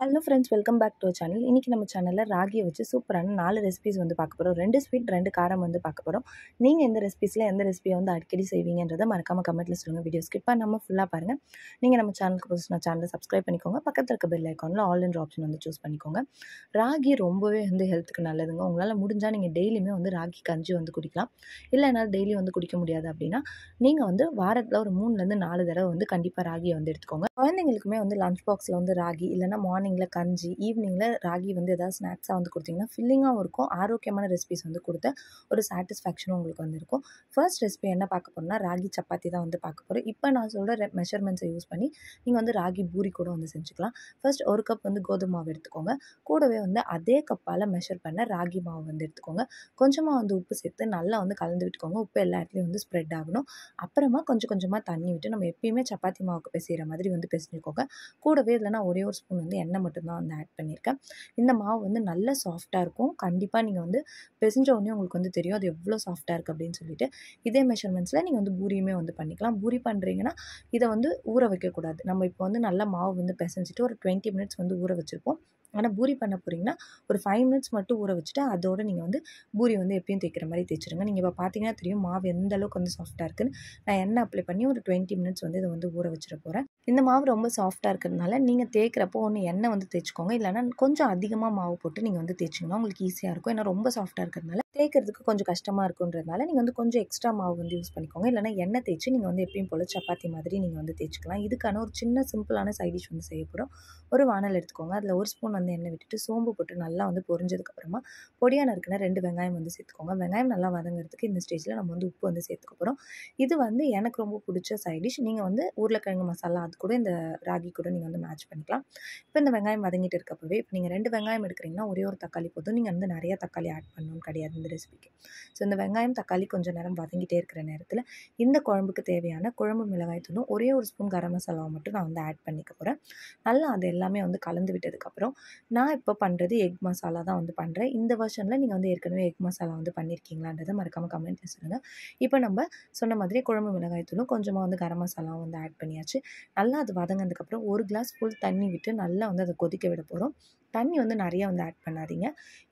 Hello friends, welcome back to our channel. இன்றைக்கி நம்ம சேனலில் ராகியை வச்சு சூப்பரான 4 ரெசிபீஸ் வந்து பார்க்க போகிறோம். 2 ஸ்வீட் 2 காரம் வந்து பார்க்க போகிறோம். நீங்கள் எந்த ரெசிபீஸில் எந்த ரெசிபியை வந்து அடிக்கடி செய்வீங்கன்றதை மறக்காமல் கமெண்ட்டில் சொல்லுங்கள். வீடியோ ஸ்கிப் பண்ணாமல் ஃபுல்லாக பாருங்கள். நீங்கள் நம்ம சேனலுக்கு புதுசுனா சேனலை சப்ஸ்கிரைப் பண்ணிக்கோங்க. பக்கத்தில் இருக்க பெல் ஐக்கானில் ஆல் என்ற ஆப்ஷன் வந்து சூஸ் பண்ணிக்கோங்க. ராகி ரொம்பவே வந்து ஹெல்த்துக்கு நல்லதுங்க. உங்களால் முடிஞ்சால் நீங்கள் டெய்லியுமே வந்து ராகி கஞ்சி வந்து குடிக்கலாம். இல்லை என்னால் டெய்லி வந்து குடிக்க முடியாது அப்படின்னா நீங்கள் வந்து வாரத்தில் ஒரு 3லேருந்து 4 தடவை வந்து கண்டிப்பாக ராகியை வந்து எடுத்துக்கோங்க. குழந்தைங்களுக்குமே வந்து லஞ்ச் பாக்ஸில் வந்து ராகி இல்லைனா மார்னிங்கில் கஞ்சி, ஈவினிங்கில் ராகி வந்து எதாவது ஸ்நாக்ஸாக வந்து கொடுத்தீங்கன்னா ஃபில்லிங்காகவும் இருக்கும். ஆரோக்கியமான ரெசிபிஸ் வந்து கொடுத்த ஒரு சாட்டிஸ்ஃபேக்ஷனும் உங்களுக்கு வந்து இருக்கும். ஃபர்ஸ்ட் ரெசிபி என்ன பார்க்க போகிறோம்னா ராகி சப்பாத்தி தான் வந்து பார்க்க போகிறோம். இப்போ நான் சொல்கிற மெஷர்மெண்ட்ஸை யூஸ் பண்ணி நீங்கள் வந்து ராகி பூரி கூட வந்து செஞ்சுக்கலாம். ஃபர்ஸ்ட் 1 கப் வந்து கோதுமை மாவு எடுத்துக்கோங்க. கூடவே வந்து அதே கப்பால் மெஷர் பண்ண ராகி மாவு வந்து எடுத்துக்கோங்க. கொஞ்சமாக வந்து உப்பு சேர்த்து நல்லா வந்து கலந்து விட்டுக்கோங்க. உப்பு எல்லா இடத்துலையும் வந்து ஸ்ப்ரெட் ஆகணும். அப்புறமா கொஞ்சம் கொஞ்சமாக தண்ணி விட்டு நம்ம எப்பயுமே சப்பாத்தி மாவுக்கு பிசைகிற மாதிரி வந்து பிசைஞ்சுக்கோங்க. கூடவே இதில் நான் ஒரே ஒரு ஸ்பூன் வந்து எண்ணெய் மட்டும்தான் வந்து ஆட் பண்ணியிருக்கேன். இந்த மாவு வந்து நல்ல சாஃப்டாக இருக்கும். கண்டிப்பாக நீங்கள் வந்து பிசைஞ்ச உடனே உங்களுக்கு வந்து தெரியும் அது எவ்வளோ சாஃப்டாக இருக்குது அப்படின்னு சொல்லிட்டு. இதே மெஷர்மெண்ட்ஸில் நீங்கள் வந்து பூரியுமே வந்து பண்ணிக்கலாம். பூரி பண்ணுறீங்கன்னா இதை வந்து ஊற வைக்கக்கூடாது. நம்ம இப்போ வந்து நல்லா மாவு வந்து பிசைஞ்சிட்டு ஒரு 20 மினிட்ஸ் வந்து ஊற வச்சுருப்போம். ஆனால் பூரி பண்ண போகிறீங்கன்னா ஒரு 5 மினிட்ஸ் மட்டும் ஊற வச்சுட்டு அதோட நீங்கள் வந்து பூரி வந்து எப்பயும் தேய்க்கிற மாதிரி தேய்ச்சிருங்க. நீங்கள் இப்போ பார்த்தீங்கன்னா தெரியும் மாவு எந்த அளவுக்கு வந்து சாஃப்டாக இருக்குன்னு. நான் எண்ணெய் அப்ளை பண்ணி ஒரு 20 மினிட்ஸ் வந்து இதை வந்து ஊற வச்சிட போகிறேன். இந்த மாவு ரொம்ப சாஃப்டாக இருக்கிறதுனால நீங்கள் தேய்க்கிறப்போ ஒன்று எண்ணெய் வந்து தேய்ச்சிக்கோங்க. இல்லைனா கொஞ்சம் அதிகமாக மாவு போட்டு நீங்கள் வந்து தேய்ச்சிங்கன்னா உங்களுக்கு ஈஸியாக இருக்கும். ஏன்னா ரொம்ப சாஃப்டாக இருக்கிறதுனால தேய்க்கிறதுக்கு கொஞ்சம் கஷ்டமாக இருக்குன்றதுனால நீங்கள் வந்து கொஞ்சம் எக்ஸ்ட்ரா மாவு வந்து யூஸ் பண்ணிக்கோங்க. இல்லைனா எண்ணெய் தேய்ச்சி நீங்கள் வந்து எப்பயும் போல் சப்பாத்தி மாதிரி நீங்கள் வந்து தேய்ச்சிக்கலாம். இதுக்கான ஒரு சின்ன சிம்பிளான சைட் டிஷ் வந்து செய்ய போகிறோம். ஒரு வானல் எடுத்துக்கோங்க. அதில் 1 ஸ்பூன் வந்து எண்ணெய் விட்டுட்டு சோம்பு போட்டு நல்லா வந்து பொரிஞ்சதுக்கப்புறமா பொடியாக நறுக்கின 2 வெங்காயம் வந்து சேர்த்துக்கோங்க. வெங்காயம் நல்லா வதங்கிறதுக்கு இந்த ஸ்டேஜில் நம்ம வந்து உப்பு வந்து சேர்த்துக்க போகிறோம். இது வந்து எனக்கு ரொம்ப பிடிச்ச சைட் டிஷ். நீங்கள் வந்து உருளைக்கிழங்கு மசாலா அது கூட இந்த ராகி கூட நீங்கள் வந்து மேட்ச் பண்ணிக்கலாம். இப்போ இந்த வெங்காயம் வதங்கிட்டு இருக்கப்பவே இப்போ நீங்கள் 2 வெங்காயம் எடுக்கிறீங்கன்னா ஒரே ஒரு தக்காளி போதும். நீங்கள் வந்து நிறைய தக்காளி ஆட் பண்ணணும்னு கிடையாது இந்த ரெசிபிக்கு. ஸோ இந்த வெங்காயம் தக்காளி கொஞ்சம் நேரம் வதங்கிட்டே இருக்கிற நேரத்தில் இந்த குழம்புக்கு தேவையான குழம்பு மிளகாய் தூளும் ஒரே ஒரு ஸ்பூன் கரம் மசாலாவை மட்டும் நான் வந்து ஆட் பண்ணிக்க போகிறேன். நல்லா அது எல்லாமே வந்து கலந்து விட்டதுக்கப்புறம் நான் இப்போ பண்ணுறது எக் மசாலா தான் வந்து பண்ணுறேன். இந்த வெர்ஷனில் நீங்கள் வந்து ஏற்கனவே எக் மசாலா வந்து பண்ணியிருக்கீங்களான்றதை மறக்காமல் கமெண்ட்டில் சொல்லுங்கள். இப்போ நம்ம சொன்ன மாதிரி குழம்பு மிளகாய் தூளும் கொஞ்சமாக வந்து கரம் மசாலாவும் வந்து ஆட் பண்ணியாச்சு. நல்லா அது வதங்கினதுக்கப்புறம் 1 கிளாஸ் ஃபுல் தண்ணி விட்டு நல்லா வந்து அதை கொதிக்க விட போகிறோம். தண்ணி வந்து நிறைய வந்து ஆட் பண்ணாதீங்க.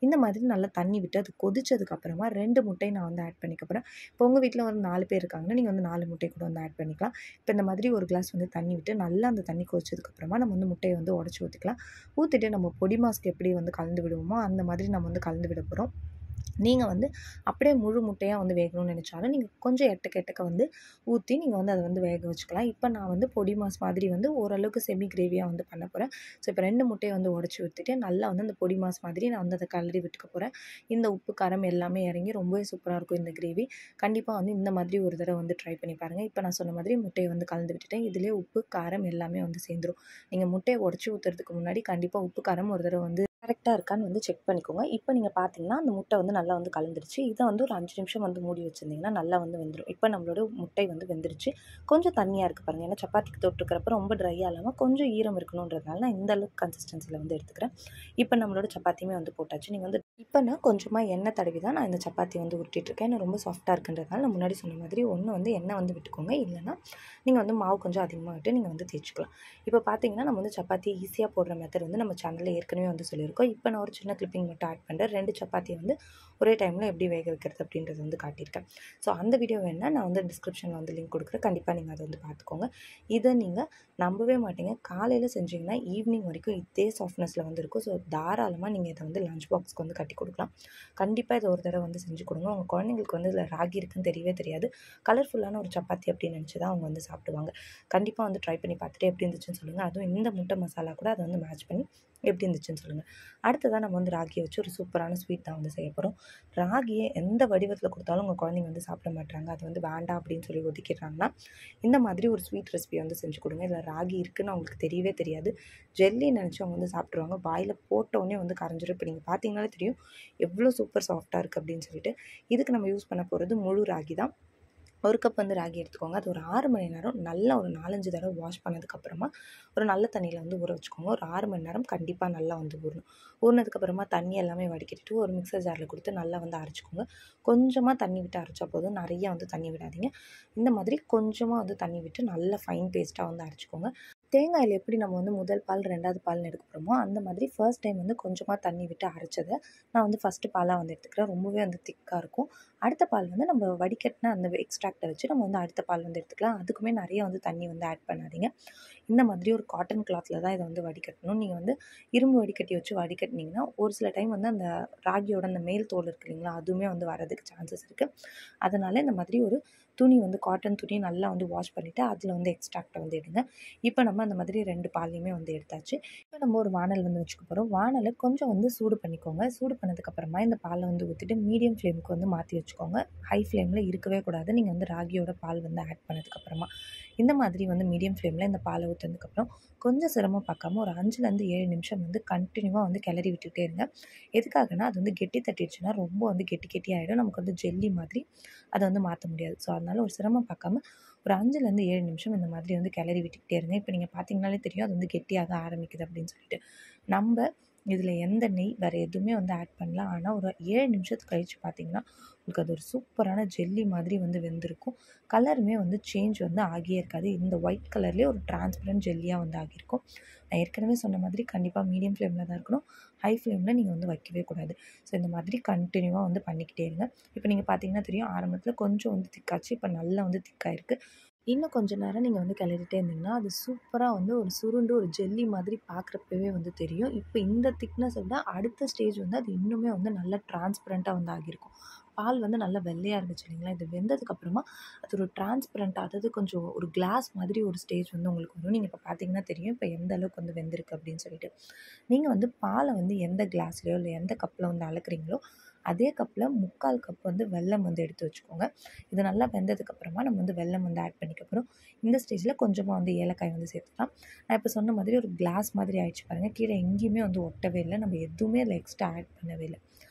இந்த மாதிரி நல்லா தண்ணி விட்டு அது கொதிச்சதுக்கப்புறமா 2 முட்டை நான் வந்து ஆட் பண்ணிக்க போகிறேன். இப்போ உங்கள் வீட்டில் ஒரு 4 பேர் இருக்காங்கன்னா நீங்கள் வந்து 4 முட்டை கூட வந்து ஆட் பண்ணிக்கலாம். இப்போ இந்த மாதிரி 1 கிளாஸ் வந்து தண்ணி விட்டு நல்லா அந்த தண்ணி கொதிச்சதுக்கப்புறமா நம்ம வந்து முட்டையை வந்து உடச்சி ஊற்றிக்கலாம். ஊற்றிட்டு நம்ம பொடி மாஸ்க்கு எப்படி வந்து கலந்து விடுவோமோ அந்த மாதிரி நம்ம வந்து கலந்து விட போகிறோம். நீங்கள் வந்து அப்படியே முழு முட்டையாக வந்து வேகணும்னு நினச்சாலும் நீங்கள் கொஞ்சம் எட்டக்க வந்து ஊற்றி நீங்கள் வந்து அதை வந்து வேக வச்சுக்கலாம். இப்போ நான் வந்து பொடி மாஸ் மாதிரி வந்து ஓரளவுக்கு செமி கிரேவியாக வந்து பண்ண போகிறேன். ஸோ இப்போ 2 முட்டையை வந்து உடச்சி ஊற்றிட்டு நல்லா வந்து அந்த பொடி மாஸ் மாதிரி நான் வந்து அதை கலரி விட்டுக்க போகிறேன். இந்த உப்பு காரம் எல்லாமே இறங்கி ரொம்பவே சூப்பராக இருக்கும் இந்த கிரேவி. கண்டிப்பாக வந்து இந்த மாதிரி ஒரு தடவை வந்து ட்ரை பண்ணி பாருங்கள். இப்போ நான் சொன்ன மாதிரி முட்டையை வந்து கலந்து விட்டுட்டேன். இதிலே உப்பு காரம் எல்லாமே வந்து சேர்ந்துடும். நீங்கள் முட்டையை உடச்சி ஊற்றுறதுக்கு முன்னாடி கண்டிப்பாக உப்பு காரம் ஒரு தடவை வந்து கரெக்டாக இருக்கான்னு வந்து செக் பண்ணிக்கோங்க. இப்போ நீங்கள் பார்த்தீங்கன்னா அந்த முட்டை வந்து நல்லா வந்து கலந்துருச்சு. இதை வந்து ஒரு 5 நிமிஷம் வந்து மூடி வச்சுருந்தீங்கன்னா நல்லா வந்து வெந்துடும். இப்போ நம்மளோட முட்டை வந்து வெந்துருச்சு. கொஞ்சம் தண்ணியாக இருக்குது பாருங்கள். ஏன்னா சப்பாத்திக்கு தொட்டுக்கிறப்ப ரொம்ப ட்ரையாக இல்லாமல் கொஞ்சம் ஈரம் இருக்கணுன்றதுனால நான் இந்த அளவுக்கு கன்சிஸ்டன்சியில் வந்து எடுத்துக்கிறேன். இப்போ நம்மளோட சப்பாத்தியுமே வந்து போட்டாச்சு. நீங்கள் வந்து இப்போ நான் கொஞ்சமாக எண்ணெய் தடவி தான் நான் இந்த சப்பாத்தி வந்து உருட்டிகிட்ருக்கேன். ஏன்னா ரொம்ப சாஃப்டாக இருக்குன்றதுனால நான் முன்னாடி சொன்ன மாதிரி ஒன்று வந்து எண்ணெய் வந்து விட்டுக்கோங்க. இல்லைனா நீங்கள் வந்து மாவு கொஞ்சம் அதிகமாக விட்டு நீங்கள் வந்து தேய்ச்சிக்கலாம். இப்போ பார்த்தீங்கன்னா நம்ம வந்து சப்பாத்தி ஈஸியாக போடுற மெத்தட் வந்து நம்ம சேனலில் ஏற்கனவே வந்து சொல்லியிருக்கோம். இப்போ நான் ஒரு சின்ன கிளிப்பிங் மட்டும் ஆட் பண்ணுறேன். 2 சப்பாத்தியை வந்து ஒரே டைமில் எப்படி வேக வைக்கிறது அப்படின்றது வந்து காட்டியிருக்கேன். ஸோ அந்த வீடியோ வேணால் நான் வந்து டிஸ்கிரிப்ஷனில் வந்து லிங்க் கொடுக்குறேன். கண்டிப்பாக நீங்கள் அதை வந்து பார்த்துக்கோங்க. இதை நீங்கள் நம்பவே மாட்டீங்க. காலையில் செஞ்சிங்கன்னா ஈவினிங் வரைக்கும் இதே சாஃப்ட்னஸில் வந்து இருக்கும். ஸோ தாராளமாக நீங்கள் இதை வந்து லஞ்ச் பாக்ஸ்க்கு வந்து கட்டி கொடுக்கலாம். கண்டிப்பாக இதை ஒரு தடவை வந்து செஞ்சு கொடுங்க. உங்கள் குழந்தைங்களுக்கு வந்து இதில் ராகி இருக்குன்னு தெரியவே தெரியாது. கலர்ஃபுல்லான ஒரு சப்பாத்தி அப்படின்னு நினச்சி தான் அவங்க வந்து சாப்பிடுவாங்க. கண்டிப்பாக வந்து ட்ரை பண்ணி பார்த்துட்டு எப்படி இருந்துச்சுன்னு சொல்லுங்கள். அதுவும் இந்த முட்டை மசாலா கூட அதை வந்து மேட்ச் பண்ணி எப்படி இருந்துச்சுன்னு சொல்லுங்கள். அடுத்ததாக நம்ம வந்து ராகியை வச்சு ஒரு சூப்பரான ஸ்வீட் தான் வந்து செய்ய போகிறோம். ராகியை எந்த வடிவத்தில் கொடுத்தாலும் உங்கள் குழந்தைங்க வந்து சாப்பிட மாட்டாங்க. அது வந்து வேண்டாம் அப்படின்னு சொல்லி ஒதுக்கிடுறாங்கன்னா இந்த மாதிரி ஒரு ஸ்வீட் ரெசிபி வந்து செஞ்சு கொடுங்க. இதில் ராகி இருக்குன்னு அவங்களுக்கு தெரியவே தெரியாது. ஜெல்லி நினச்சி அவங்க வந்து சாப்பிட்ருவாங்க. வாயில் போட்டோடனே வந்து கரைஞ்சிடும். இப்போ நீங்கள் பார்த்தீங்கன்னாலே தெரியும் எவ்வளோ சூப்பர் சாஃப்டாக இருக்குது அப்படின்னு சொல்லிட்டு. இதுக்கு நம்ம யூஸ் பண்ண போகிறது முழு ராகி தான். 1 கப் வந்து ராகி எடுத்துக்கோங்க. அது ஒரு 6 மணி நேரம் நல்லா ஒரு 4-5 தடவை வாஷ் பண்ணதுக்கப்புறமா ஒரு நல்ல தண்ணியில் வந்து ஊற வச்சுக்கோங்க. ஒரு 6 மணி நேரம் கண்டிப்பாக நல்லா வந்து ஊறணும். ஊறினதுக்கப்புறமா தண்ணி எல்லாமே வடிகட்டிட்டு ஒரு மிக்சர் ஜாரில் கொடுத்து நல்லா வந்து அரைச்சிக்கோங்க. கொஞ்சமாக தண்ணி விட்டு அரைச்சா போதும். நிறைய வந்து தண்ணி விடாதீங்க. இந்த மாதிரி கொஞ்சமாக வந்து தண்ணி விட்டு நல்லா ஃபைன் பேஸ்ட்டாக வந்து அரைச்சிக்கோங்க. தேங்காயில் எப்படி நம்ம வந்து முதல் பால் 2வது பால்னு எடுக்க போகிறோமோ அந்த மாதிரி ஃபர்ஸ்ட் டைம் வந்து கொஞ்சமாக தண்ணி விட்டு அரைச்சதை நான் வந்து ஃபஸ்ட்டு பாலாக வந்து எடுத்துக்கிறேன். ரொம்பவே வந்து திக்காக இருக்கும். அடுத்த பால் வந்து நம்ம வடிகட்டின அந்த எக்ஸ்ட்ராக்டை வச்சு நம்ம வந்து அடுத்த பால் வந்து எடுத்துக்கலாம். அதுக்குமே நிறைய வந்து தண்ணி வந்து ஆட் பண்ணாதீங்க. இந்த மாதிரி ஒரு காட்டன் கிளாத்தில் தான் இதை வந்து வடிகட்டணும். நீங்கள் வந்து இரும்பு வடிகட்டி வச்சு வடிகட்டினீங்கன்னா ஒரு சில டைம் வந்து அந்த ராகியோட அந்த மேல் தோல் இருக்குது இல்லைங்களா, அதுவுமே வந்து வரதுக்கு சான்சஸ் இருக்குது. அதனால் இந்த மாதிரி ஒரு துணி வந்து காட்டன் துணி நல்லா வந்து வாஷ் பண்ணிவிட்டு அதில் வந்து எக்ஸ்ட்ராக்டை வந்து எடுங்க. இப்போ நம்ம அந்த மாதிரி 2 பாலையுமே வந்து எடுத்தாச்சு. இப்போ நம்ம ஒரு வானல் வந்து வச்சுக்க போகிறோம். வானலை கொஞ்சம் வந்து சூடு பண்ணிக்கோங்க. சூடு பண்ணதுக்கப்புறமா இந்த பாலை வந்து ஊற்றிட்டு மீடியம் ஃப்ளேமுக்கு வந்து மாற்றி வச்சுக்கோங்க. ஹை ஃப்ளேமில் இருக்கவே கூடாது. நீங்கள் வந்து ராகியோட பால் வந்து ஆட் பண்ணதுக்கப்புறமா இந்த மாதிரி வந்து மீடியம் ஃப்ளேமில் இந்த பாலை ஊற்றினதுக்கப்புறம் கொஞ்சம் சிரமம் பார்க்காம ஒரு 5லேருந்து 7 நிமிஷம் வந்து கண்டினியூவாக வந்து கிளறி விட்டுகிட்டே இருங்க. எதுக்காகனா அது வந்து கெட்டி தட்டிடுச்சுன்னா ரொம்ப வந்து கெட்டி ஆகிடும். நமக்கு வந்து ஜெல்லி மாதிரி அதை வந்து மாற்ற முடியாது. ஸோ அதனால் ஒரு சிரமம் பார்க்காம ஒரு 5லேருந்து 7 நிமிஷம் இந்த மாதிரி வந்து கிளறி விட்டுக்கிட்டே இருங்க. இப்போ நீங்கள் பார்த்தீங்கனாலே தெரியும் அது வந்து கெட்டியாக ஆரம்பிக்குது அப்படின்னு சொல்லிட்டு. நம்ம இதில் எந்த நெய் வேறு எதுவுமே வந்து ஆட் பண்ணலாம். ஆனால் ஒரு 7 நிமிஷத்துக்கு கழித்து பார்த்தீங்கன்னா உங்களுக்கு அது ஒரு சூப்பரான ஜெல்லி மாதிரி வந்து வெந்திருக்கும். கலருமே வந்து சேஞ்ச் வந்து ஆகியே இருக்காது. இந்த ஒயிட் கலர்லேயே ஒரு டிரான்ஸ்பரண்ட் ஜெல்லியாக வந்து ஆகியிருக்கும். நான் ஏற்கனவே சொன்ன மாதிரி கண்டிப்பாக மீடியம் ஃப்ளேமில் தான் இருக்கணும். ஹை ஃப்ளேமில் நீங்கள் வந்து வைக்கவே கூடாது. ஸோ இந்த மாதிரி கண்டினியூவாக வந்து பண்ணிக்கிட்டே இருங்க. இப்போ நீங்கள் பார்த்தீங்கன்னா தெரியும் ஆரம்பத்தில் கொஞ்சம் வந்து திக்காச்சு. இப்போ நல்லா வந்து திக்காயிருக்கு. இன்னும் கொஞ்சம் நேரம் நீங்கள் வந்து கிளறிட்டே இருந்தீங்கன்னா அது சூப்பராக வந்து ஒரு சுருண்டு ஒரு ஜெல்லி மாதிரி பார்க்குறப்பவே வந்து தெரியும். இப்போ இந்த திக்னஸை விட அடுத்த ஸ்டேஜ் வந்து அது இன்னுமே வந்து நல்லா டிரான்ஸ்பரண்ட்டாக வந்து ஆகியிருக்கும். பால் வந்து நல்லா வெள்ளையாக இருந்துச்சு இல்லைங்களா, இது வெந்ததுக்கப்புறமா அது ஒரு டிரான்ஸ்பரண்ட்டாக, அதாவது கொஞ்சம் ஒரு கிளாஸ் மாதிரி ஒரு ஸ்டேஜ் வந்து உங்களுக்கு வரும். நீங்கள் இப்போ பார்த்தீங்கன்னா தெரியும் இப்போ எந்த அளவுக்கு வந்து வெந்திருக்கு அப்படின்னு சொல்லிட்டு. நீங்கள் வந்து பாலை வந்து எந்த கிளாஸ்லையோ இல்லை எந்த கப்பில் வந்து அளக்குறீங்களோ அதே கப்பில் 3/4 கப் வந்து வெல்லம் வந்து எடுத்து வச்சுக்கோங்க. இது நல்லா வெந்ததுக்கப்புறமா நம்ம வந்து வெல்லம் வந்து ஆட் பண்ணிக்க போகிறோம். இந்த ஸ்டேஜில் கொஞ்சமாக வந்து ஏலக்காய் வந்து சேர்த்துக்கலாம். நான் இப்போ சொன்ன மாதிரி ஒரு கிளாஸ் மாதிரி ஆயிடுச்சு பாருங்கள். கீழே எங்கேயுமே வந்து ஒட்டவே இல்லை. நம்ம எதுவுமே அதில் எக்ஸ்ட்ரா ஆட் பண்ணவே இல்லை.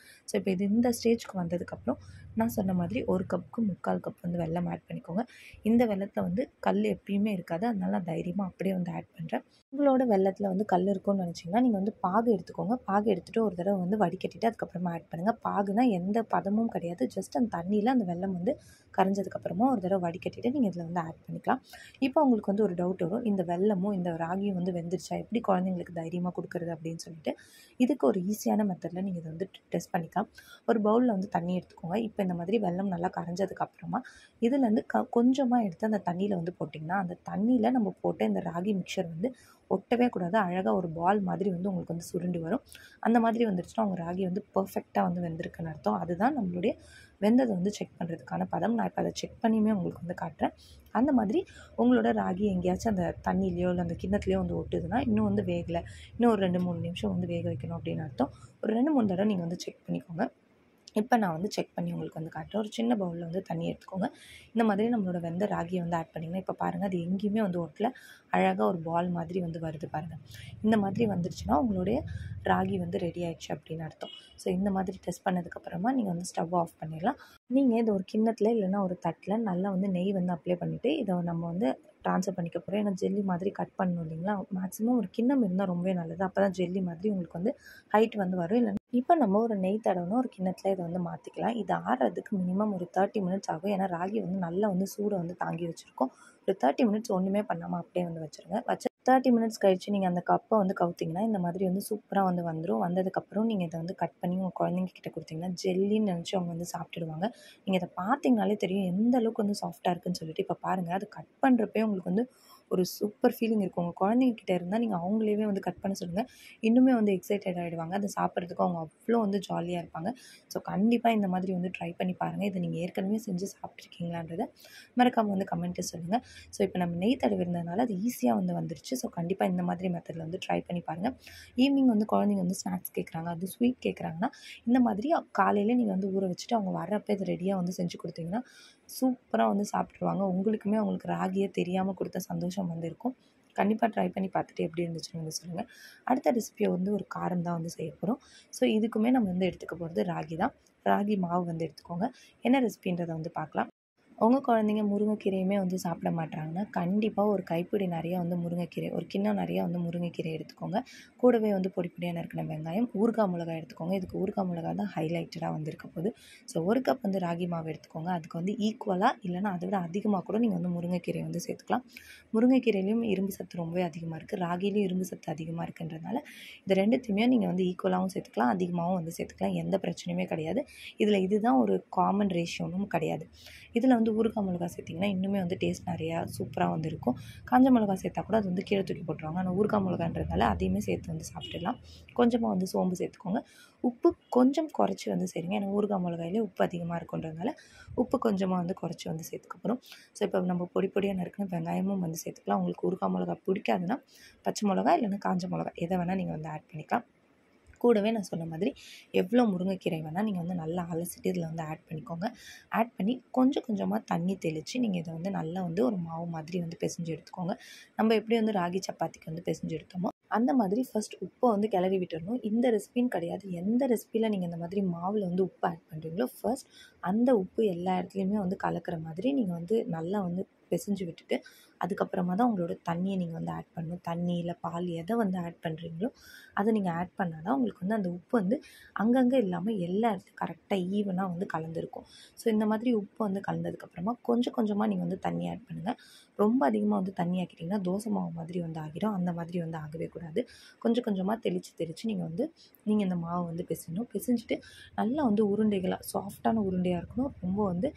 ஸோ இப்போ இது இந்த ஸ்டேஜ்க்கு வந்ததுக்கப்புறம் நான் சொன்ன மாதிரி 1 கப்புக்கு 3/4 கப் வந்து வெல்லம் ஆட் பண்ணிக்கோங்க. இந்த வெல்லத்தில் வந்து கல் எப்பயுமே இருக்காது. அதனால நான் தைரியமாக அப்படியே வந்து ஆட் பண்ணுறேன். உங்களோட வெல்லத்தில் வந்து கல் இருக்கும்னு நினச்சிங்கன்னா நீங்கள் வந்து பாகு எடுத்துக்கோங்க. பாகு எடுத்துகிட்டு ஒரு தடவை வந்து வடிகட்டிட்டு அதுக்கப்புறமா ஆட் பண்ணுங்கள். பாகுனா எந்த பதமும் கிடையாது. ஜஸ்ட் அந்த தண்ணியில் அந்த வெல்லம் வந்து கரைஞ்சதுக்கப்புறமா ஒரு தடவை வடிகட்டிட்டு நீங்கள் இதில் வந்து ஆட் பண்ணிக்கலாம். இப்போ உங்களுக்கு வந்து ஒரு டவுட் வரும், இந்த வெல்லமும் இந்த ராகியும் வந்து வெந்துருச்சா, எப்படி குழந்தைங்களுக்கு தைரியமாக கொடுக்குறது அப்படின்னு சொல்லிட்டு. இதுக்கு ஒரு ஈஸியான மெத்தடில் நீங்கள் இதை வந்து டெஸ்ட் பண்ணிக்கலாம். ஒரு பவுலில் வந்து தண்ணி எடுத்துக்கோங்க. இப்போ இந்த மாதிரி வெல்லம் நல்லா கரைஞ்சதுக்கப்புறமா இதுலேருந்து கொஞ்சமாக எடுத்து அந்த தண்ணியில் வந்து போட்டிங்கன்னா அந்த தண்ணியில் நம்ம போட்ட இந்த ராகி மிக்சர் வந்து ஒட்டவே கூடாது. அழகாக ஒரு பால் மாதிரி வந்து உங்களுக்கு வந்து சுருண்டு வரும். அந்த மாதிரி வந்துருச்சுன்னா உங்கள் ராகி வந்து பர்ஃபெக்டாக வந்து வெந்திருக்குன்னு அர்த்தம். அதுதான் நம்மளுடைய வெந்ததை வந்து செக் பண்ணுறதுக்கான பதம். நான் இப்போ அதை செக் பண்ணியுமே உங்களுக்கு வந்து காட்டுறேன். அந்த மாதிரி உங்களோட ராகி எங்கேயாச்சும் அந்த தண்ணியிலையோ இல்லை அந்த கிண்ணத்துலையோ வந்து ஒட்டுதுன்னா இன்னும் வந்து வேகலை, இன்னும் ஒரு 2-3 நிமிஷம் வந்து வேக வைக்கணும் அப்படின்னு அர்த்தம். ஒரு 2-3 தடவை நீங்கள் வந்து செக் பண்ணிக்கோங்க. இப்போ நான் வந்து செக் பண்ணி உங்களுக்கு வந்து காட்டுறேன். ஒரு சின்ன பவுலில் வந்து தண்ணி எடுத்துக்கோங்க. இந்த மாதிரி நம்மளோட வெந்த ராகியை வந்து ஆட் பண்ணிங்கன்னா இப்போ பாருங்கள் அது எங்கேயுமே வந்து ஒட்டல. அழகாக ஒரு பால் மாதிரி வந்து வருது பாருங்கள். இந்த மாதிரி வந்துருச்சுன்னா உங்களுடைய ராகி வந்து ரெடி ஆயிடுச்சு அப்படின்னு அர்த்தம். ஸோ இந்த மாதிரி டெஸ்ட் பண்ணதுக்கப்புறமா நீங்கள் வந்து ஸ்டவ் ஆஃப் பண்ணிடலாம். நீங்கள் இதை ஒரு கிண்ணத்தில் இல்லைன்னா ஒரு தட்டில் நல்லா வந்து நெய் வந்து அப்ளை பண்ணிவிட்டு இதை நம்ம வந்து ட்ரான்ஸ்ஃபர் பண்ணிக்க போகிறோம். ஏன்னா ஜெல்லி மாதிரி கட் பண்ணணும் இல்லைங்களா. மேக்ஸிமம் ஒரு கிண்ணம் இருந்தால் ரொம்பவே நல்லது. அப்போ தான் ஜெல்லி மாதிரி உங்களுக்கு வந்து ஹைட் வந்து வரும். இல்லை இப்போ நம்ம ஒரு நெய் தடவைனா ஒரு கிண்ணத்தில் இதை வந்து மாற்றிக்கலாம். இது ஆறுறதுக்கு மினிமம் ஒரு 30 மினிட்ஸ் ஆகும். ஏன்னா ராகி வந்து நல்லா வந்து சூடை வந்து தாங்கி வச்சுருக்கோம். ஒரு 30 மினிட்ஸ் ஒன்றுமே பண்ணாமல் அப்படியே வந்து வச்சுருங்க. 30 மினிட்ஸ் கழித்து நீங்கள் அந்த கப்பை வந்து கவுத்திங்கன்னா இந்த மாதிரி வந்து சூப்பராக வந்து வந்துடும். வந்ததுக்கப்புறம் நீங்கள் இதை வந்து கட் பண்ணி உங்கள் குழந்தைங்க கிட்ட கொடுத்தீங்கன்னா ஜெல்லின்னு நினச்சி அவங்க வந்து சாப்பிட்டுடுவாங்க. நீங்கள் இதை பார்த்தீங்கனாலே தெரியும் எந்த அளவுக்கு வந்து சாஃப்ட்டாக இருக்குன்னு சொல்லிட்டு. இப்போ பாருங்கள் அது கட் பண்ணுறப்பே உங்களுக்கு வந்து ஒரு சூப்பர் ஃபீலிங் இருக்கும். உங்கள் குழந்தைங்க கிட்ட இருந்தால் நீங்கள் அவங்களே வந்து கட் பண்ண சொல்லுங்கள். இன்னுமே வந்து எக்ஸைட்டட் ஆகிடுவாங்க. அதை சாப்பிட்றதுக்கு அவங்க அவ்வளோ வந்து ஜாலியாக இருப்பாங்க. ஸோ கண்டிப்பாக இந்த மாதிரி வந்து ட்ரை பண்ணி பாருங்கள். இதை நீங்கள் ஏற்கனவே செஞ்சு சாப்பிட்ருக்கீங்களான்றதை மறக்காமல் வந்து கமெண்ட்டு சொல்லுங்கள். ஸோ இப்போ நம்ம நெய் தடவி இருந்ததுனால அது ஈஸியாக வந்து வந்துருச்சு. ஸோ கண்டிப்பாக இந்த மாதிரி மெத்தடில் வந்து ட்ரை பண்ணி பாருங்கள். ஈவினிங் வந்து குழந்தைங்க வந்து ஸ்நாக்ஸ் கேட்குறாங்க, அது ஸ்வீட் கேட்குறாங்கன்னா இந்த மாதிரி காலையில் நீங்கள் வந்து ஊற வச்சுட்டு அவங்க வரப்போ இது ரெடியாக வந்து செஞ்சு கொடுத்தீங்கன்னா சூப்பராக வந்து சாப்பிட்ருவாங்க. உங்களுக்குமே அவங்களுக்கு ராகியே தெரியாமல் கொடுத்த சந்தோஷம் வந்து இருக்கும். கண்டிப்பாக ட்ரை பண்ணி பார்த்துட்டு எப்படி இருந்துச்சுன்னு வந்து சொல்லுங்கள். அடுத்த ரெசிபியை வந்து ஒரு காரம் தான் வந்து செய்ய போகிறோம். ஸோ இதுக்குமே நம்ம வந்து எடுத்துக்க போகிறது ராகி தான். ராகி மாவு வந்து எடுத்துக்கோங்க. என்ன ரெசிபின்றதை வந்து பார்க்கலாம். உங்கள் குழந்தைங்க முருங்கைக்கீரையுமே வந்து சாப்பிட மாட்றாங்கன்னா, கண்டிப்பாக ஒரு கைப்பிடி நிறையா வந்து முருங்கைக்கீரை, ஒரு கிண்ணம் நிறையா வந்து முருங்கைக்கீரை எடுத்துக்கோங்க. கூடவே வந்து பொடி பொடியாக நறுக்கின வெங்காயம், ஊறுகாய் மிளகாய் எடுத்துக்கோங்க. இதுக்கு ஊறுகாய் மிளகாய் தான் ஹைலைட்டடாக வந்து இருக்க போகுது. ஸோ 1 கப் வந்து ராகி மாவு எடுத்துக்கோங்க. அதுக்கு வந்து ஈக்குவலாக இல்லைனா அதை விட அதிகமாக கூட நீங்கள் வந்து முருங்கைக்கீரை வந்து சேர்த்துக்கலாம். முருங்கைக்கீரையிலையும் இரும்பு சத்து ரொம்பவே அதிகமாக இருக்குது, ராகிலையும் இரும்பு சத்து அதிகமாக இருக்குன்றதுனால இது ரெண்டுத்தையுமே நீங்கள் வந்து ஈக்குவலாகவும் சேர்த்துக்கலாம், அதிகமாகவும் வந்து சேர்த்துக்கலாம். எந்த பிரச்சனையுமே கிடையாது. இதில் இதுதான் ஒரு காமன் ரேஷியோனும் கிடையாது. இதில் வந்து ஊறுகாய் மிளகாய் சேர்த்திங்கன்னா இன்னுமே வந்து டேஸ்ட் நிறையா சூப்பராக வந்து இருக்கும். காஞ்ச மிளகாய் சேர்த்தா கூட அது வந்து கீழே தூக்கி போட்டுருவாங்க. ஆனால் ஊறுகாய் மிளகான்றதுனால அதையுமே சேர்த்து வந்து சாப்பிட்டுடலாம். கொஞ்சமாக வந்து சோம்பு சேர்த்துக்கோங்க. உப்பு கொஞ்சம் குறைச்சி வந்து சேருங்க. ஏன்னா ஊறுகாய் மிளகாயிலே உப்பு அதிகமாக இருக்குன்றதுனால உப்பு கொஞ்சமாக வந்து குறைச்சி வந்து சேர்த்துக்கப்புறம் ஸோ இப்போ நம்ம பொடி பொடியாக நறுக்கின வெங்காயமும் வந்து சேர்த்துக்கலாம். உங்களுக்கு ஊறுகாய் மிளகாய் பிடிக்காதுன்னா பச்சை மிளகா இல்லைன்னா காஞ்ச மிளகா எதை வேணால் நீங்கள் வந்து ஆட் பண்ணிக்கலாம். கூடவே நான் சொன்ன மாதிரி எவ்வளோ முருங்கைக்கீரை வேணால் நீங்கள் வந்து நல்லா அலசிட்டு இதில் வந்து ஆட் பண்ணிக்கோங்க. ஆட் பண்ணி கொஞ்சம் கொஞ்சமாக தண்ணி தெளித்து நீங்கள் இதை வந்து நல்லா வந்து ஒரு மாவு மாதிரி வந்து பிசைஞ்சு எடுத்துக்கோங்க. நம்ம எப்படி வந்து ராகி சப்பாத்திக்கு வந்து பிசைஞ்சு எடுத்தோமோ அந்த மாதிரி ஃபஸ்ட் உப்பை வந்து கிளறி விட்டுடணும். இந்த ரெசிபின்னு கிடையாது, எந்த ரெசிபியில் நீங்கள் இந்த மாதிரி மாவில் வந்து உப்பு ஆட் பண்ணுறீங்களோ ஃபர்ஸ்ட் அந்த உப்பு எல்லா இடத்துலையுமே வந்து கலக்கிற மாதிரி நீங்கள் வந்து நல்லா வந்து பிசைஞ்சு விட்டுட்டு அதுக்கப்புறமா தான் உங்களோட தண்ணியை நீங்கள் வந்து ஆட் பண்ணணும். தண்ணி இல்லை பால் எதை வந்து ஆட் பண்ணுறீங்களோ அதை நீங்கள் ஆட் பண்ணால் தான் உங்களுக்கு வந்து அந்த உப்பு வந்து அங்கங்கே இல்லாமல் எல்லா இடத்துலையும் கரெக்டாக ஈவனாக வந்து கலந்துருக்கும். ஸோ இந்த மாதிரி உப்பு வந்து கலந்ததுக்கப்புறமா கொஞ்சம் கொஞ்சமாக நீங்கள் வந்து தண்ணி ஆட் பண்ணுங்கள். ரொம்ப அதிகமாக வந்து தண்ணி ஆக்கிட்டிங்கன்னா தோசை மாவு மாதிரி வந்து ஆகிடும். அந்த மாதிரி வந்து ஆகவே கூடாது. கொஞ்சம் கொஞ்சமாக தெளித்து நீங்கள் இந்த மாவை வந்து பிசையணும். பிசைஞ்சிட்டு நல்லா வந்து உருண்டைகளாக சாஃப்டான உருண்டையாக இருக்கணும். ரொம்ப வந்து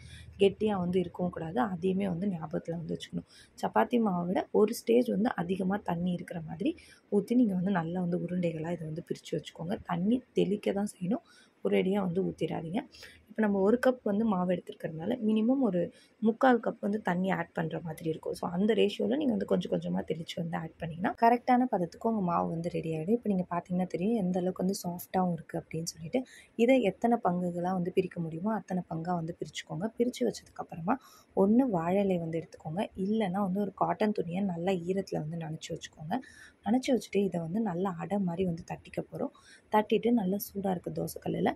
கெட்டியாக வந்து இருக்கவும் கூடாது. அதையுமே வந்து ஞாபகத்தில் வந்து வச்சுக்கணும். சப்பாத்தி மாவை விட ஒரு ஸ்டேஜ் வந்து அதிகமாக தண்ணி இருக்கிற மாதிரி ஊற்றி நீங்கள் வந்து நல்லா வந்து உருண்டைகளாக இதை வந்து பிரித்து வச்சுக்கோங்க. தண்ணி தெளிக்க தான் செய்யணும், ஒரேடியாக வந்து ஊற்றிடாதீங்க. இப்போ நம்ம 1 கப் வந்து மாவு எடுத்துருக்கிறதுனால மினிமம் ஒரு 3/4 கப் வந்து தண்ணி ஆட் பண்ணுற மாதிரி இருக்கும். ஸோ அந்த ரேஷியோவில் நீங்கள் வந்து கொஞ்சம் கொஞ்சமாக தெளித்து வந்து ஆட் பண்ணிங்கன்னா கரெக்டான பதத்துக்கு உங்கள் மாவு வந்து ரெடி ஆகிடும். இப்போ நீங்கள் பார்த்தீங்கன்னா தெரியும் எந்த அளவுக்கு வந்து சாஃப்டாகவும் இருக்குது அப்படின்னு சொல்லிட்டு. இதை எத்தனை பங்குகளாக வந்து பிரிக்க முடியுமோ அத்தனை பங்காக வந்து பிரிச்சுக்கோங்க. பிரித்து வச்சதுக்கப்புறமா ஒன்று வாழை இலை வந்து எடுத்துக்கோங்க, இல்லைன்னா வந்து ஒரு காட்டன் துணியை நல்லா ஈரத்தில் வந்து நனைச்சி வச்சுக்கோங்க. நனைச்சி வச்சுட்டு இதை வந்து நல்லா அடை மாதிரி வந்து தட்டிக்க போகிறோம். தட்டிட்டு நல்லா சூடாக இருக்க தோசைக்கல்லில்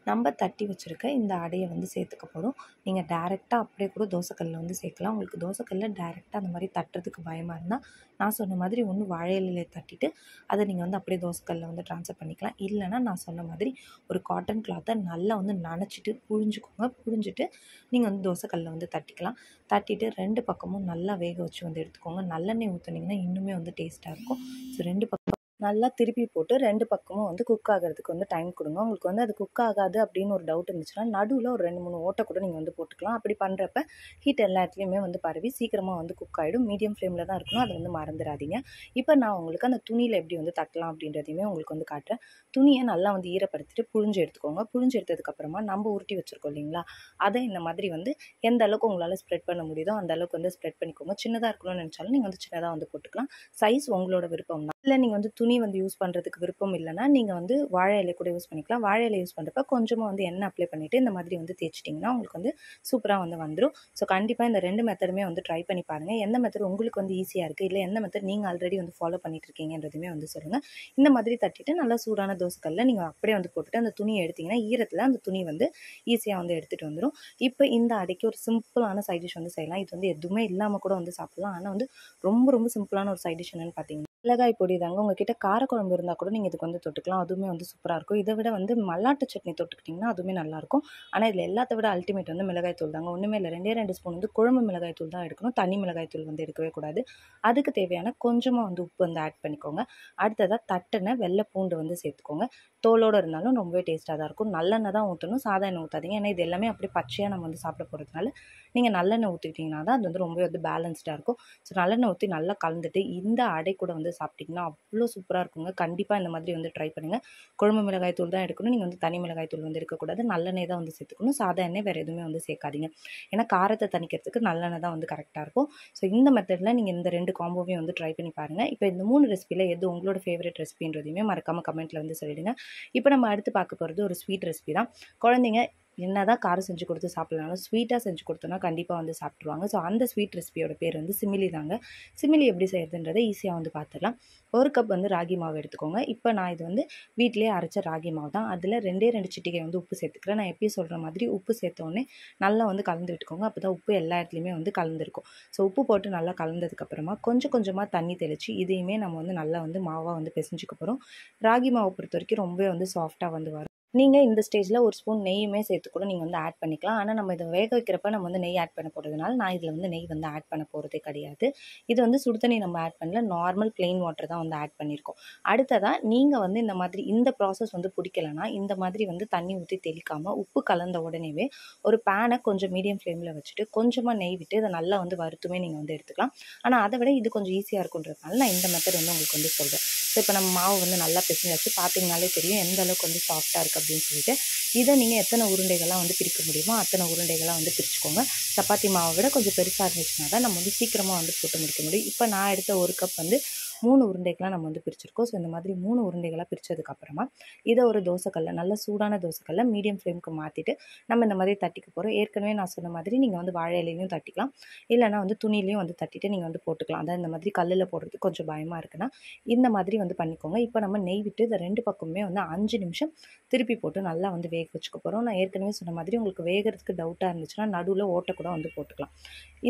நம்ம தட்டி வச்சுருக்க இந்த அடையை வந்து சேர்த்துக்க போகிறோம். நீங்கள் டேரெக்டாக அப்படியே கூட தோசைக்கல்லில் வந்து சேர்க்கலாம். உங்களுக்கு தோசைக்கல்லில் டேரெக்டாக அந்த மாதிரி தட்டுறதுக்கு பயமாக இருந்தால் நான் சொன்ன மாதிரி ஒன்று வாழை இலையில தட்டிட்டு அதை நீங்கள் வந்து அப்படியே தோசைக்கல்லில் வந்து ட்ரான்ஸ்ஃபர் பண்ணிக்கலாம். இல்லைனா நான் சொன்ன மாதிரி ஒரு காட்டன் கிளாத்தை நல்லா வந்து நனைச்சிட்டு புழிஞ்சுக்கோங்க. புழிஞ்சிட்டு நீங்கள் வந்து தோசைக்கல்லில் வந்து தட்டிக்கலாம். தட்டிட்டு 2 பக்கமும் நல்லா வேக வச்சு வந்து எடுத்துக்கோங்க. நல்லெண்ணெய் ஊற்றுனீங்கன்னா இன்னுமே வந்து டேஸ்ட்டாக இருக்கும். ஸோ 2 பக்கம் நல்லா திருப்பி போட்டு 2 பக்கமும் வந்து குக் ஆகிறதுக்கு வந்து டைம் கொடுங்க. உங்களுக்கு வந்து அது குக் ஆகாது அப்படின்னு ஒரு டவுட் இருந்துச்சுன்னா நடுவில் ஒரு 2-3 ஓட்டை கூட நீங்கள் வந்து போட்டுக்கலாம். அப்படி பண்ணுறப்ப ஹீட் எல்லா இடத்துலையுமே வந்து பரவி சீக்கிரமாக வந்து குக் ஆகிடும். மீடியம் ஃப்ளேமில் தான் இருக்கணும், அதை வந்து மறந்துடாதீங்க. இப்போ நான் உங்களுக்கு அந்த துணியில் எப்படி வந்து தட்டலாம் அப்படின்றதையுமே உங்களுக்கு வந்து காட்டுறேன். துணியை நல்லா வந்து ஈரப்படுத்திட்டு புழிஞ்சு எடுத்துக்கோங்க. புழிஞ்சு எடுத்ததுக்கப்புறமா நம்ம உருட்டி வச்சுருக்கோம் இல்லைங்களா, அதை இந்த மாதிரி வந்து எந்த அளவுக்கு உங்களால் ஸ்ப்ரெட் பண்ண முடியுதோ அந்த அளவுக்கு வந்து ஸ்ப்ரெட் பண்ணிக்கோங்க. சின்னதாக இருக்கணும்னு நினச்சாலும் நீங்கள் வந்து சின்னதாக வந்து போட்டுக்கலாம். சைஸ் உங்களோட விருப்பம் தான். இல்லை நீங்கள் வந்து துணி வந்து யூஸ் பண்ணுறதுக்கு விருப்பம் இல்லைன்னா நீங்கள் வந்து வாழை இலை கூட யூஸ் பண்ணிக்கலாம். வாழை இலை யூஸ் பண்ணுறப்ப கொஞ்சமாக வந்து எண்ணெய் அப்ளை பண்ணிவிட்டு இந்த மாதிரி வந்து தேய்ச்சிட்டிங்கன்னா உங்களுக்கு வந்து சூப்பராக வந்து வந்துடும். ஸோ கண்டிப்பாக இந்த 2 மெத்தடுமே வந்து ட்ரை பண்ணி பாருங்கள். எந்த மெத்தட் உங்களுக்கு வந்து ஈஸியாக இருக்குது, இல்லை எந்த மெத்தட் நீங்கள் ஆல்ரெடி வந்து ஃபாலோ பண்ணிட்டு இருக்கீங்கன்றதுமே வந்து சொல்லுங்கள். இந்த மாதிரி தட்டிட்டு நல்லா சூடான தோசைக்கல்லில் நீங்கள் அப்படியே வந்து போட்டுட்டு அந்த துணியை எடுத்திங்கன்னா ஈரத்தில் அந்த துணி வந்து ஈஸியாக வந்து எடுத்துகிட்டு வந்துடும். இப்போ இந்த அடைக்கு ஒரு சிம்பிளான சைட் டிஷ் வந்து செய்யலாம். இது வந்து எதுவுமே இல்லாமல் கூட வந்து சாப்பிடலாம். ஆனால் வந்து ரொம்ப ரொம்ப சிம்பிளான ஒரு சைட் டிஷ் என்னென்னு பார்த்தீங்கன்னா மிளகாய் பொடி தாங்க. உங்ககிட்ட காரக்குழம்பு இருந்தால் கூட நீங்கள் இதுக்கு வந்து தொட்டுக்கலாம். அதுவுமே வந்து சூப்பராக இருக்கும். இதை விட வந்து மல்லாட்டு சட்னி தொட்டுக்கிட்டிங்கன்னா அதுவுமே நல்லாயிருக்கும். ஆனால் இதில் எல்லாத்த விட அல்டிமேட் வந்து மிளகாய் தூள் தாங்க. ஒன்றுமே இல்லை, 2 ஸ்பூன் வந்து குழம்பு மிளகாய் தூள் தான் எடுக்கணும். தனி மிளகாய் தூள் வந்து எடுக்கவே கூடாது. அதுக்கு தேவையான கொஞ்சமாக வந்து உப்பு வந்து ஆட் பண்ணிக்கோங்க. அடுத்ததாக தட்டின வெள்ளை பூண்டு வந்து சேர்த்துக்கோங்க. தோலோடு இருந்தாலும் ரொம்பவே டேஸ்ட்டாக தான் இருக்கும். நல்லெண்ணெய் தான் ஊற்றணும், சாதா எண்ணெய் ஊற்றாதீங்க. ஏன்னா இது எல்லாமே அப்படியே பச்சையாக நம்ம வந்து சாப்பிட போகிறதுனால நீங்கள் நல்லெண்ணெய் ஊற்றிக்கிட்டிங்கன்னா தான் அது வந்து ரொம்பவே வந்து பேலன்ஸ்டாக இருக்கும். ஸோ நல்லெண்ணெய் ஊற்றி நல்லா கலந்துட்டு இந்த அடை கூட வந்து சாப்பிட்டிங்கன்னா அவ்வளோ சூப்பராக இருக்குங்க. கண்டிப்பாக இந்த மாதிரி வந்து ட்ரை பண்ணுங்கள். குழம்பு மிளகாய் தூள் தான் எடுக்கணும். நீங்கள் வந்து தனி மிளகாய் தூள் வந்து எடுக்கக்கூடாது. நல்லெண்ணெய் தான் வந்து சேர்த்துக்கணும். சாதா எண்ணெய் வேறு எதுவுமே வந்து சேர்க்காதீங்க. ஏன்னா காரத்தை தணிக்கிறதுக்கு நல்லெண்ணெய் தான் வந்து கரெக்டாக இருக்கும். ஸோ இந்த மெத்தடில் நீங்கள் இந்த 2 காம்போவையும் வந்து ட்ரை பண்ணி பாருங்கள். இப்போ இந்த 3 ரெசிபியில் எது உங்களோட ஃபேவரட் ரெசிபின்றதையுமே மறக்காமல் கமெண்ட்டில் வந்து சொல்லிவிடுங்க. இப்போ நம்ம அடுத்து பார்க்க போகிறது ஒரு ஸ்வீட் ரெசிபி தான். குழந்தைங்க என்னதான் காரம் செஞ்சு கொடுத்து சாப்பிட்லனாலும் ஸ்வீட்டாக செஞ்சு கொடுத்தோன்னா கண்டிப்பாக வந்து சாப்பிட்ருவாங்க. ஸோ அந்த ஸ்வீட் ரெசிபியோட பேர் வந்து சிமிலி தாங்க. சிமிலி எப்படி செய்கிறதுன்றதை ஈஸியாக வந்து பார்த்துடலாம். 1 கப் வந்து ராகி மாவு எடுத்துக்கோங்க. இப்போ நான் இது வந்து வீட்டிலேயே அரைச்ச ராகி மாவு தான். அதில் 2 சிட்டிகை வந்து உப்பு சேர்த்துக்கிறேன். நான் எப்பயும் சொல்கிற மாதிரி உப்பு சேர்த்தோடனே நல்லா வந்து கலந்து விட்டுக்கோங்க. அப்போ தான் உப்பு எல்லா இடத்துலையுமே வந்து கலந்துருக்கும். ஸோ உப்பு போட்டு நல்லா கலந்ததுக்கப்புறமா கொஞ்சம் கொஞ்சமாக தண்ணி தெளித்து இதையுமே நம்ம வந்து நல்லா வந்து மாவாக வந்து பிசைஞ்சுக்க போகிறோம். ராகி மாவை பொறுத்த வரைக்கும் ரொம்பவே வந்து சாஃப்டாக வந்து வரும். நீங்கள் இந்த ஸ்டேஜில் 1 ஸ்பூன் நெய்யுமே சேர்த்து கூட நீங்கள் வந்து ஆட் பண்ணிக்கலாம். ஆனால் நம்ம இதை வேக வைக்கிறப்ப நம்ம வந்து நெய் ஆட் பண்ண போகிறதுனால நான் இதில் வந்து நெய் வந்து ஆட் பண்ண போகிறதே கிடையாது. இது வந்து சுடு தண்ணி நம்ம ஆட் பண்ணல, நார்மல் ப்ளெயின் வாட்டர் தான் வந்து ஆட் பண்ணியிருக்கோம். அடுத்ததாக நீங்கள் வந்து இந்த மாதிரி இந்த ப்ராசஸ் வந்து பிடிக்கலன்னா இந்த மாதிரி வந்து தண்ணி ஊற்றி தெளிக்காமல் உப்பு கலந்த உடனேவே ஒரு பேனை கொஞ்சம் மீடியம் ஃப்ளேமில் வச்சுட்டு கொஞ்சமாக நெய் விட்டு இதை நல்லா வந்து வறுத்துமே நீங்கள் வந்து எடுத்துக்கலாம். ஆனால் அதை விட இது கொஞ்சம் ஈஸியாக இருக்குன்றதுனால நான் இந்த மெத்தட் வந்து உங்களுக்கு வந்து சொல்கிறேன். ஸோ இப்போ நம்ம மாவு வந்து நல்லா பிசைஞ்சாச்சு, பார்த்தீங்கனாலே தெரியும் எந்த அளவுக்கு வந்து சாஃப்டாக இருக்குது அப்படின்னு சொல்லிட்டு. இதை நீங்கள் எத்தனை உருண்டைகளாக வந்து பிரிக்க முடியுமோ அத்தனை உருண்டைகளாக வந்து பிரிச்சுக்கோங்க. சப்பாத்தி மாவை விட கொஞ்சம் பெருசாக இருந்துச்சுன்னா தான் நம்ம வந்து சீக்கிரமாக வந்து போட்டு முடிக்க முடியும். இப்போ நான் எடுத்த 1 கப் வந்து 3 உருண்டைகளாக நம்ம வந்து பிரிச்சிருக்கோம். ஸோ இந்த மாதிரி 3 உருண்டைகளாக பிரித்ததுக்கப்புறமா இதை ஒரு தோசைக்கல்ல, நல்ல சூடான தோசைக்கல்ல மீடியம் ஃப்ளேமுக்கு மாற்றிட்டு நம்ம இந்த மாதிரி தட்டிக்க போகிறோம். ஏற்கனவே நான் சொன்ன மாதிரி நீங்கள் வந்து வாழை இலையிலையும் தட்டிக்கலாம், இல்லைனா வந்து துணிலையும் வந்து தட்டிட்டு நீங்கள் வந்து போட்டுக்கலாம். அதான் இந்த மாதிரி கல்லில் போடுறதுக்கு கொஞ்சம் பயமாக இருக்குன்னா இந்த மாதிரி வந்து பண்ணிக்கோங்க. இப்போ நம்ம நெய் விட்டு இந்த 2 பக்கமுமே வந்து 5 நிமிஷம் திருப்பி போட்டு நல்லா வந்து வேக வச்சுக்க போகிறோம். நான் ஏற்கனவே சொன்ன மாதிரி உங்களுக்கு வேகிறதுக்கு டவுட்டாக இருந்துச்சுன்னா நடுவில் ஓட்டை கூட வந்து போட்டுக்கலாம்.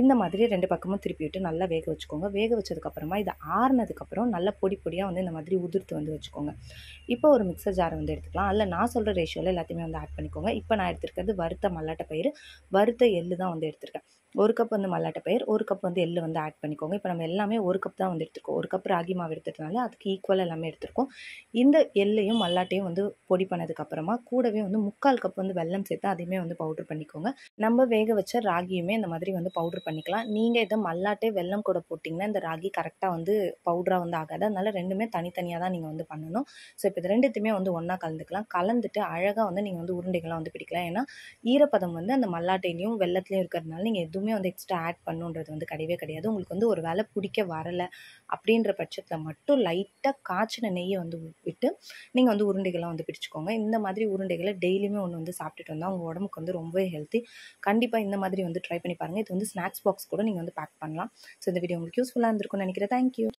இந்த மாதிரி 2 பக்கமும் திருப்பி விட்டு நல்லா வேக வச்சுக்கோங்க. வேக வச்சதுக்கப்புறமா இது ஆறுனதுக்கப்புறம் நல்லா பொடி பொடியாக வந்து இந்த மாதிரி உதிர்த்து வந்து வச்சுக்கோங்க. இப்போ ஒரு மிக்சர் ஜாரை வந்து எடுத்துக்கலாம். அதில் நான் சொல்கிற ரேஷியோவில் எல்லாத்தையுமே வந்து ஆட் பண்ணிக்கோங்க. இப்போ நான் எடுத்துருக்கிறது வறுத்த மல்லாட்டை பயிறு, வறுத்த எள்ளு தான் வந்து எடுத்திருக்கேன். 1 கப் வந்து மல்லாட்டை பயிர், 1 கப் வந்து எள்ளு வந்து ஆட் பண்ணிக்கோங்க. இப்போ நம்ம எல்லாமே 1 கப் தான் வந்து எடுத்துருக்கோம். 1 கப் ராகி மாவு எடுத்துட்டனால அதுக்கு ஈக்குவலாக எல்லாமே எடுத்துருக்கோம். இந்த எள்ளையும் மல்லாட்டையும் வந்து பொடி பண்ணதுக்கப்புறமா கூடவே வந்து 3/4 கப் வந்து வெல்லம் சேர்த்து அதையுமே வந்து பவுட்ரு பண்ணிக்கோங்க. நம்ம வேக வச்ச ராகியுமே இந்த மாதிரி வந்து பவுட்ரு பண்ணிக்கலாம். நீங்கள் இதை மல்லாட்டை வெல்லம் கூட போட்டிங்கன்னா இந்த ராகி கரெக்டாக வந்து பவுட்ராக வந்து ஆகாது. அதனால் 2மே தனித்தனியாக தான் நீங்கள் வந்து பண்ணணும். ஸோ இப்போ இது 2த்தையுமே வந்து ஒன்றா கலந்துக்கலாம். கலந்துட்டு அழகாக வந்து நீங்கள் வந்து உருண்டைகளாக வந்து பிடிக்கலாம். ஏன்னா ஈரப்பதம் வந்து அந்த மல்லாட்டையிலையும் வெல்லத்துலையும் இருக்கிறதுனால நீங்கள் எதுவுமே வந்து எக்ஸ்ட்ரா ஆட் பண்ணுன்றது வந்து கிடையவே கிடையாது. உங்களுக்கு வந்து ஒரு வேளை பிடிக்க வரலை அப்படின்ற பட்சத்தில் மட்டும் லைட்டாக காய்ச்சின நெய்யை வந்து விட்டு நீங்கள் வந்து உருண்டைகளாக வந்து பிடிச்சிக்கோங்க. இந்த மாதிரி உருண்டைகளை டெய்லியுமே ஒன்று வந்து சாப்பிட்டுட்டு வந்தால் உங்கள் உடம்புக்கு வந்து ரொம்பவே ஹெல்த்தி. கண்டிப்பாக இந்த மாதிரி வந்து ட்ரை பண்ணி பாருங்கள். இது வந்து ஸ்நாக்ஸ் பாக்ஸ் கூட நீங்கள் வந்து பேக் பண்ணலாம். ஸோ இந்த வீடியோ உங்களுக்கு யூஸ்ஃபுல்லாக இருந்திருக்கும்னு நினைக்கிறேன். தேங்க்யூ.